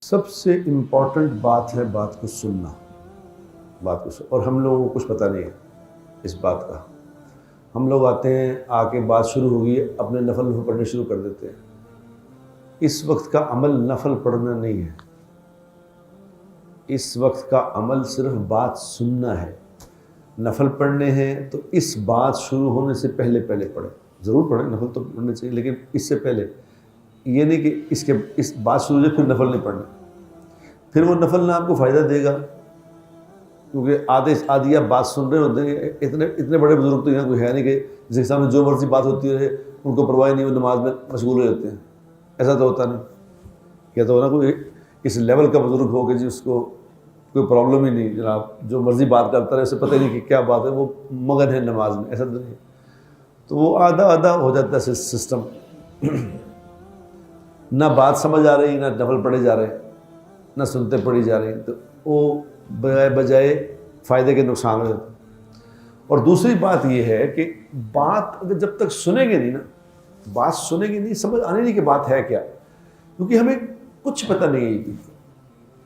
سب سے امپورٹنٹ بات ہے بات کو سننا، اور ہم لوگوں کو کچھ پتہ نہیں ہے اس بات کا۔ ہم لوگ آتے ہیں، آ کے بات شروع ہوگی، اپنے نفل پڑھنے شروع کر دیتے ہیں۔ اس وقت کا عمل نفل پڑھنا نہیں ہے، اس وقت کا عمل صرف بات سننا ہے۔ نفل پڑھنے ہیں تو اس بات شروع ہونے سے پہلے پڑھیں، ضرور پڑھیں، نفل تو پڑھنے چاہیے، لیکن اس سے پہلے یہ نہیں کہ اس بات شروع ہو جائے پھر نفل نہیں پڑھنا، پھر وہ نفل نہ آپ کو فائدہ دے گا، کیونکہ آدھی آپ بات سن رہے ہوتے ہیں۔ اتنے بڑے بزرگ تو یہاں کوئی ہے نہیں کہ جس کے سامنے جو مرضی بات ہوتی رہے ان کو پرواہ نہیں، وہ نماز میں مشغول ہو جاتے ہیں۔ ایسا تو ہوتا نہیں، کیا تو ہونا کوئی اس لیول کا بزرگ ہو کہ جس کو کوئی پرابلم ہی نہیں، جناب جو مرضی بات کرتا رہے، اسے پتہ ہی نہیں کہ کیا بات ہے، وہ مگن ہے نماز میں، ایسا تو نہیں۔ تو وہ آدھا ہو جاتا ہے سسٹم، نہ بات سمجھ آ رہی، نہ نفل پڑھے جا رہے، نہ سنتے پڑھی جا رہی، تو وہ بجائے فائدے کے نقصان ہو جاتا۔ اور دوسری بات یہ ہے کہ بات اگر جب تک سنیں گے نہیں نا، بات سنیں گے نہیں، سمجھ آنے نہیں کہ بات ہے کیا، کیونکہ ہمیں کچھ پتہ نہیں ہے،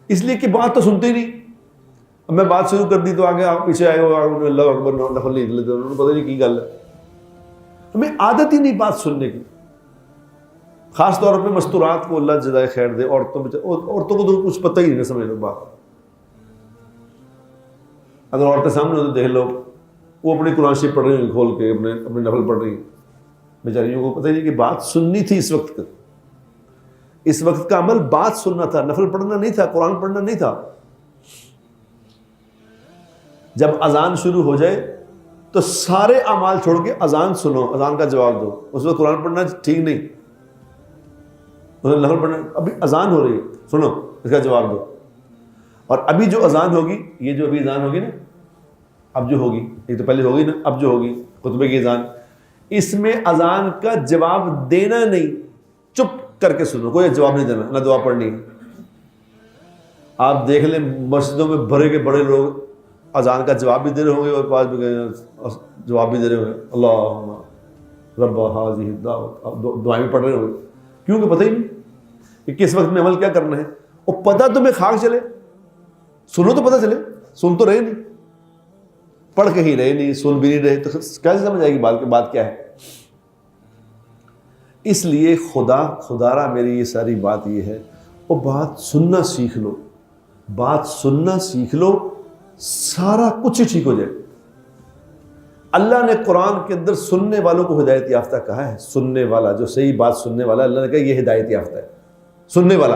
اس لیے کہ بات تو سنتے ہی نہیں۔ اب میں بات شروع کر دی تو آگے آپ پیچھے آئے ہو، اللہ اکبر نفل نہیں لیتے، انہوں نے پتہ نہیں کی گل ہے۔ ہمیں عادت ہی نہیں بات سننے کی، خاص طور پہ مستورات کو اللہ جزائے خیر دے، عورتوں کو تو کچھ پتہ ہی نہیں، سمجھ لو بات۔ اگر عورتیں سامنے ہو تو دیکھ لو، وہ اپنی قرآن شریف پڑھ رہی ہیں کھول کے، اپنے نفل پڑھ رہی ہیں، بیچاریوں کو پتہ ہی نہیں کہ بات سننی تھی۔ اس وقت کا عمل بات سننا تھا، نفل پڑھنا نہیں تھا، قرآن پڑھنا نہیں تھا۔ جب اذان شروع ہو جائے تو سارے اعمال چھوڑ کے اذان سنو، اذان کا جواب دو۔ اس وقت قرآن پڑھنا ٹھیک نہیں، نفل پڑھنا، ابھی اذان ہو رہی ہے، سنو، اس کا جواب دو۔ اور ابھی جو اذان ہوگی، یہ جو ابھی اذان ہوگی نا، اب جو ہوگی، یہ تو پہلے ہوگی نا، اب جو ہوگی خطبے کی اذان، اس میں اذان کا جواب دینا نہیں، چپ کر کے سنو، کوئی جواب نہیں دینا، نہ دعا پڑھنی۔ آپ دیکھ لیں مسجدوں میں بڑے کے بڑے لوگ اذان کا جواب بھی دے رہے ہوں گے اور پاس بھی جواب بھی دے رہے ہوں گے، اللہم رب ہذہ الدعوۃ، دعائیں بھی پڑھ رہے ہوں گے، کیونکہ پتہ ہی نہیں کہ کس وقت میں عمل کیا کرنا ہے۔ اور پتہ تمہیں خاک چلے، سنو تو پتہ چلے، سن تو رہے نہیں، پڑھ کے ہی رہے نہیں، سن بھی نہیں رہے، تو کیسے سمجھ آئے گی بات کیا ہے؟ اس لیے خدا میری یہ ساری بات یہ ہے، وہ بات سننا سیکھ لو، بات سننا سیکھ لو، سارا کچھ ہی ٹھیک ہو جائے۔ اللہ نے قرآن کے اندر سننے والوں کو ہدایت یافتہ کہا ہے، سننے والا، جو صحیح بات سننے والا، اللہ نے کہا یہ ہدایت یافتہ ہے، سننے والا۔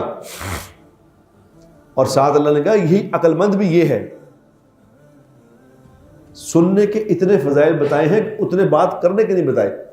اور ساتھ اللہ نے کہا یہی عقل مند بھی یہ ہے۔ سننے کے اتنے فضائل بتائے ہیں، اتنے بات کرنے کے نہیں بتائے۔